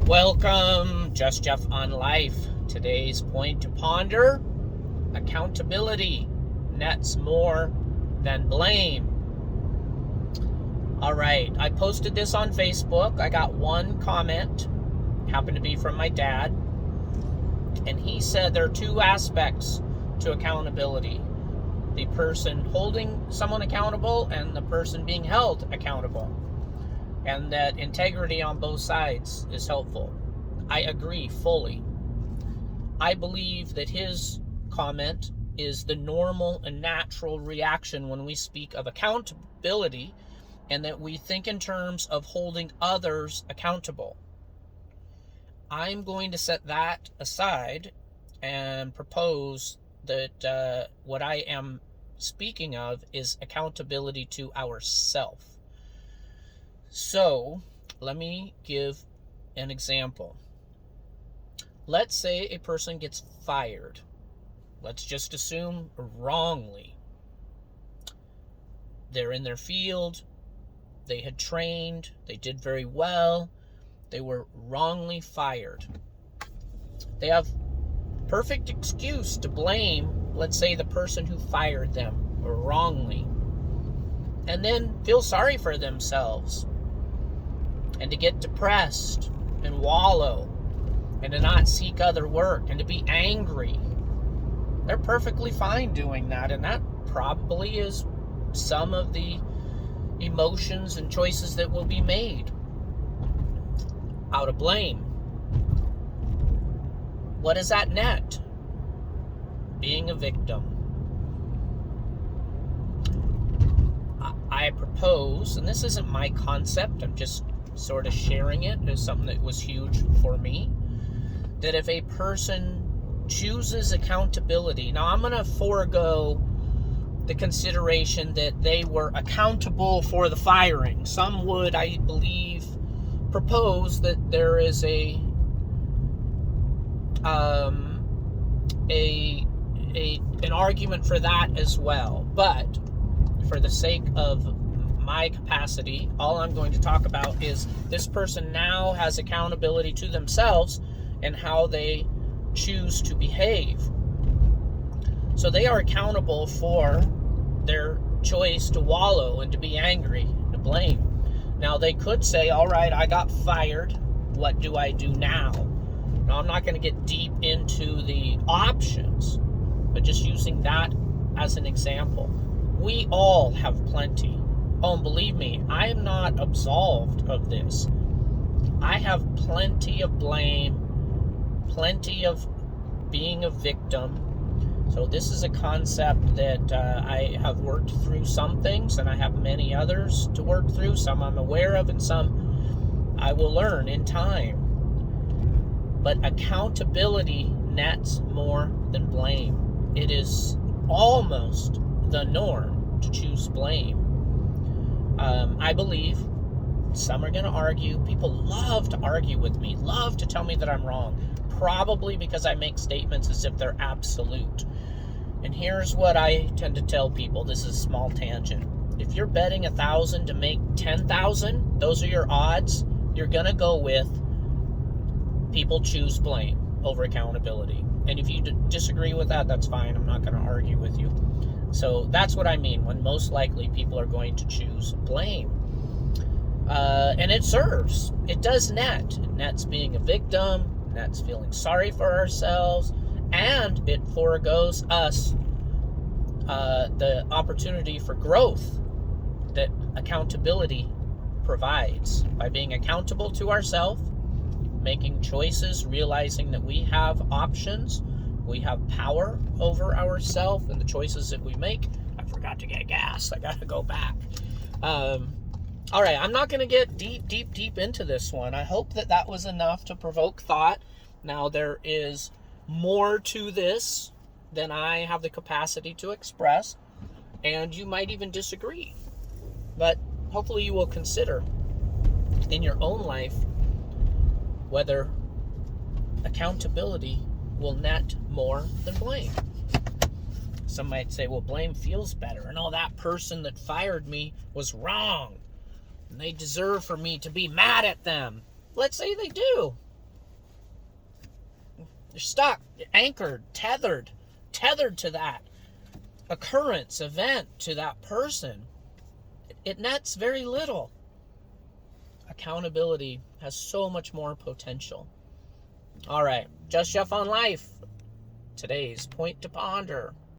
Welcome, Just Jeff on Life. Today's point to ponder: accountability nets more than blame. All right, I posted this on Facebook. I got one comment, happened to be from my dad, and he said there are two aspects to accountability: the person holding someone accountable and the person being held accountable, and that integrity on both sides is helpful. I agree fully. I believe that his comment is the normal and natural reaction when we speak of accountability, and that we think in terms of holding others accountable. I'm going to set that aside and propose that what I am speaking of is accountability to ourselves. So, let me give an example. Let's say a person gets fired. Let's just assume wrongly. They're in their field, they had trained, they did very well, they were wrongly fired. They have perfect excuse to blame, let's say, the person who fired them wrongly, and then feel sorry for themselves, and to get depressed and wallow and to not seek other work and to be angry. They're perfectly fine doing that, and that probably is some of the emotions and choices that will be made out of blame. What is that net? Being a victim. I propose, and this isn't my concept, I'm just sort of sharing it as something that was huge for me, that if a person chooses accountability, now I'm going to forego the consideration that they were accountable for the firing. Some would, I believe, propose that there is an argument for that as well. But for the sake of my capacity, all I'm going to talk about is this person now has accountability to themselves and how they choose to behave. So they are accountable for their choice to wallow and to be angry, to blame. Now they could say, all right, I got fired, what do I do now? Now I'm not going to get deep into the options, but just using that as an example. We all have plenty. Oh, and believe me, I am not absolved of this. I have plenty of blame, plenty of being a victim. So this is a concept that I have worked through some things, and I have many others to work through. Some I'm aware of, and some I will learn in time. But accountability nets more than blame. It is almost the norm to choose blame. I believe some are going to argue. People love to argue with me, love to tell me that I'm wrong, probably because I make statements as if they're absolute. And here's what I tend to tell people. This is a small tangent. If you're betting 1,000 to make 10,000, those are your odds. You're going to go with people choose blame over accountability. And if you disagree with that, that's fine. I'm not going to argue with you. So that's what I mean when most likely people are going to choose blame. And it serves. It does net. It nets being a victim, nets feeling sorry for ourselves, and it foregoes us the opportunity for growth that accountability provides. By being accountable to ourselves, making choices, realizing that we have options, we have power over ourselves and the choices that we make. I forgot to get gas. I got to go back. All right, I'm not going to get deep into this one. I hope that was enough to provoke thought. Now, there is more to this than I have the capacity to express, and you might even disagree. But hopefully you will consider in your own life whether accountability will net more than blame. Some might say, well, blame feels better, and that person that fired me was wrong, and they deserve for me to be mad at them. Let's say they do. You're stuck, you're anchored, tethered to that occurrence, event, to that person. It nets very little. Accountability has so much more potential. All right, Just Jeff on Life. Today's point to ponder.